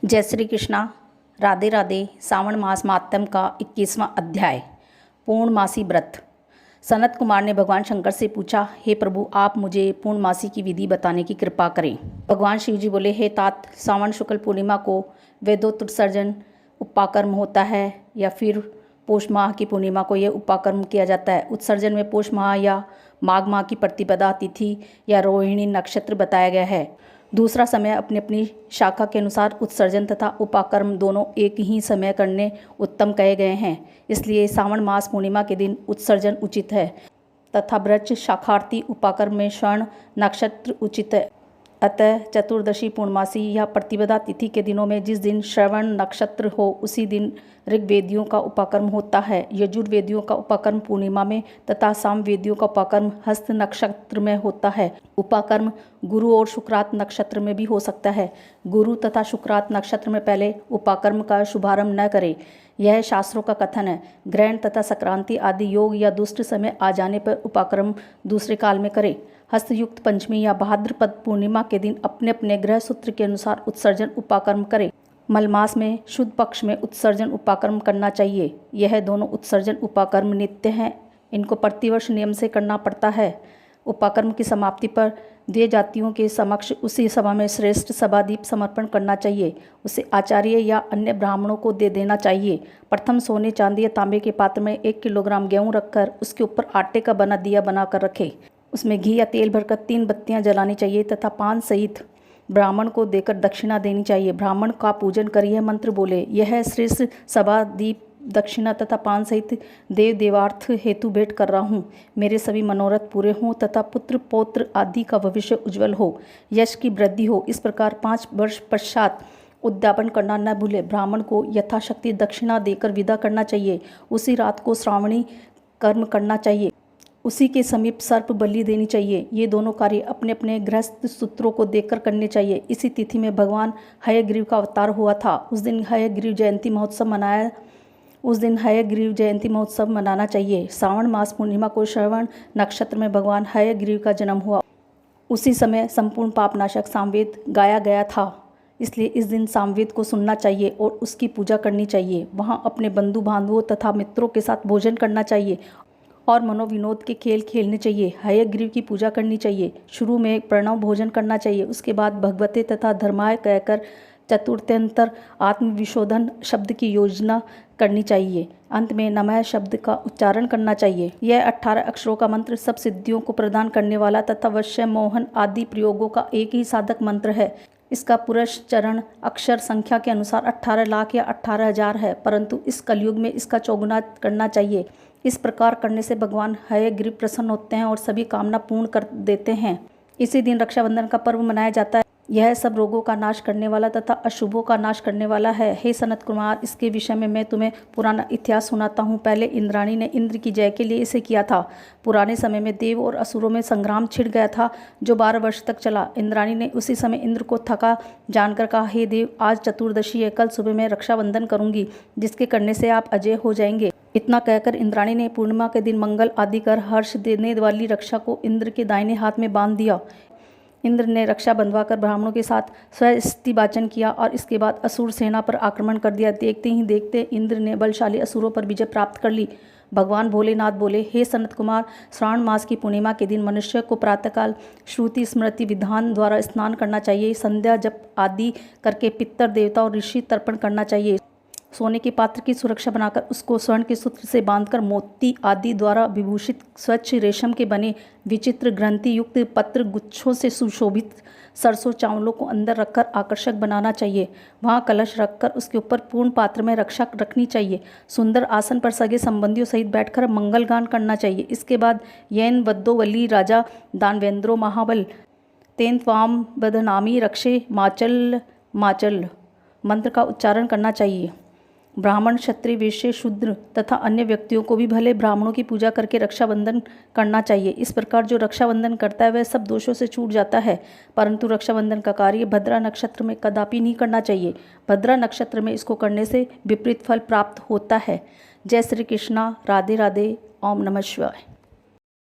जय श्री कृष्णा। राधे राधे। सावन मास मातम का 21वां अध्याय, पूर्णमासी व्रत। सनत कुमार ने भगवान शंकर से पूछा, हे प्रभु, आप मुझे पूर्णमासी की विधि बताने की कृपा करें। भगवान शिव जी बोले, हे तात, सावन शुक्ल पूर्णिमा को वेदोत्सर्जन उपाकर्म होता है या फिर पौष माह की पूर्णिमा को यह उपाकर्म किया जाता है। उत्सर्जन में पौष माह या माघ माह की प्रतिपदा तिथि या रोहिणी नक्षत्र बताया गया है। दूसरा समय अपनी अपनी शाखा के अनुसार उत्सर्जन तथा उपाकर्म दोनों एक ही समय करने उत्तम कहे गए हैं। इसलिए सावन मास पूर्णिमा के दिन उत्सर्जन उचित है तथा वृक्ष शाखार्थी उपाकर्म में स्वर्ण नक्षत्र उचित है। अतः चतुर्दशी पूर्णमासी या प्रतिपदा तिथि के दिनों में जिस दिन श्रवण नक्षत्र हो उसी दिन ऋग्वेदियों का उपाकर्म होता है। यजुर्वेदियों का उपाकर्म पूर्णिमा में तथा सामवेदियों का उपाकर्म हस्त नक्षत्र में होता है। उपाकर्म गुरु और शुक्रात नक्षत्र में भी हो सकता है। गुरु तथा शुक्रात नक्षत्र में पहले उपाकर्म का शुभारंभ न करें, यह शास्त्रों का कथन है। ग्रहण तथा संक्रांति आदि योग या दुष्ट समय आ जाने पर उपाकर्म दूसरे काल में करें। हस्तयुक्त पंचमी या भाद्रपद पूर्णिमा के दिन अपने अपने ग्रह सूत्र के अनुसार उत्सर्जन उपाकर्म करें। मलमास में शुद्ध पक्ष में उत्सर्जन उपाकर्म करना चाहिए। यह दोनों उत्सर्जन उपाकर्म नित्य हैं, इनको प्रतिवर्ष नियम से करना पड़ता है। उपाकर्म की समाप्ति पर देव जातियों के समक्ष उसी सभा में श्रेष्ठ सभादीप समर्पण करना चाहिए। उसे आचार्य या अन्य ब्राह्मणों को दे देना चाहिए। प्रथम सोने चांदी या तांबे के पात्र में 1 किलोग्राम गेहूँ रखकर उसके ऊपर आटे का बना दिया बनाकर रखें। उसमें घी या तेल भरकर 3 बत्तियां जलानी चाहिए तथा पान सहित ब्राह्मण को देकर दक्षिणा देनी चाहिए। ब्राह्मण का पूजन कर यह मंत्र बोले, यह श्रेष्ठ सभा दीप दक्षिणा तथा पान सहित देव देवार्थ हेतु भेंट कर रहा हूँ। मेरे सभी मनोरथ पूरे हों तथा पुत्र पौत्र आदि का भविष्य उज्जवल हो, यश की वृद्धि हो। इस प्रकार 5 वर्ष पश्चात उद्यापन करना न भूले। ब्राह्मण को यथाशक्ति दक्षिणा देकर विदा करना चाहिए। उसी रात को श्रावणी कर्म करना चाहिए। उसी के समीप सर्प बलि देनी चाहिए। ये दोनों कार्य अपने अपने गृहस्थ सूत्रों को देखकर करने चाहिए। इसी तिथि में भगवान हयग्रीव का अवतार हुआ था। उस दिन हयग्रीव जयंती महोत्सव मनाना चाहिए। सावन मास पूर्णिमा को श्रवण नक्षत्र में भगवान हयग्रीव का जन्म हुआ। उसी समय संपूर्ण पापनाशक सामवेद गाया गया था। इसलिए इस दिन सामवेद को सुनना चाहिए और उसकी पूजा करनी चाहिए। वहाँ अपने बंधु बांधवों तथा मित्रों के साथ भोजन करना चाहिए और मनोविनोद के खेल खेलने चाहिए। हयग्रीव की पूजा करनी चाहिए। शुरू में प्रणव भोजन करना चाहिए। उसके बाद भगवते तथा धर्माय कहकर चतुर्थ्यंतर आत्मविशोधन शब्द की योजना करनी चाहिए। अंत में नमः शब्द का उच्चारण करना चाहिए। यह 18 अक्षरों का मंत्र सब सिद्धियों को प्रदान करने वाला तथा वश्य मोहन आदि प्रयोगों का एक ही साधक मंत्र है। इसका पुरुष चरण अक्षर संख्या के अनुसार 18 लाख या 18,000 है, परंतु इस कलयुग में इसका चौगुना करना चाहिए। इस प्रकार करने से भगवान हयग्रीव प्रसन्न होते हैं और सभी कामना पूर्ण कर देते हैं। इसी दिन रक्षाबंधन का पर्व मनाया जाता है। यह सब रोगों का नाश करने वाला तथा अशुभों का नाश करने वाला है। हे सनत कुमार, इसके विषय में मैं तुम्हें पुराना इतिहास सुनाता हूँ। पहले इंद्राणी ने इंद्र की जय के लिए इसे किया था। पुराने समय में देव और असुरों में संग्राम छिड़ गया था जो 12 वर्ष तक चला। इंद्राणी ने उसी समय इंद्र को थका जानकर कहा, हे देव, आज चतुर्दशी है, कल सुबह मैं रक्षाबंधन करूंगी, जिसके करने से आप अजय हो जाएंगे। इतना कहकर इंद्राणी ने पूर्णिमा के दिन मंगल आदि कर हर्ष देने वाली रक्षा को इंद्र के दाहिने हाथ में बांध दिया। इंद्र ने रक्षा बंधवाकर ब्राह्मणों के साथ स्वस्ति वाचन किया और इसके बाद असुर सेना पर आक्रमण कर दिया। देखते ही देखते इंद्र ने बलशाली असुरों पर विजय प्राप्त कर ली। भगवान भोलेनाथ बोले, हे सनत कुमार, श्रावण मास की पूर्णिमा के दिन मनुष्य को प्रातःकाल श्रुति स्मृति विधान द्वारा स्नान करना चाहिए। संध्या जप आदि करके पितर देवता और ऋषि तर्पण करना चाहिए। सोने के पात्र की सुरक्षा बनाकर उसको स्वर्ण के सूत्र से बांधकर मोती आदि द्वारा विभूषित स्वच्छ रेशम के बने विचित्र ग्रंथि युक्त पत्र गुच्छों से सुशोभित सरसों चावलों को अंदर रखकर आकर्षक बनाना चाहिए। वहाँ कलश रखकर उसके ऊपर पूर्ण पात्र में रक्षा रखनी चाहिए। सुंदर आसन पर सगे संबंधियों सहित बैठकर मंगल गान करना चाहिए। इसके बाद येन वद्दोवली राजा दानवेंद्रो महाबल तेन त्वाम बदनामी रक्षे माचल माचल मंत्र का उच्चारण करना चाहिए। ब्राह्मण, क्षत्रिय, वैश्य, शूद्र तथा अन्य व्यक्तियों को भी भले ब्राह्मणों की पूजा करके रक्षाबंधन करना चाहिए। इस प्रकार जो रक्षाबंधन करता है वह सब दोषों से छूट जाता है। परंतु रक्षाबंधन का कार्य भद्रा नक्षत्र में कदापि नहीं करना चाहिए। भद्रा नक्षत्र में इसको करने से विपरीत फल प्राप्त होता है। जय श्री कृष्णा। राधे राधे। ओम नमः शिवाय।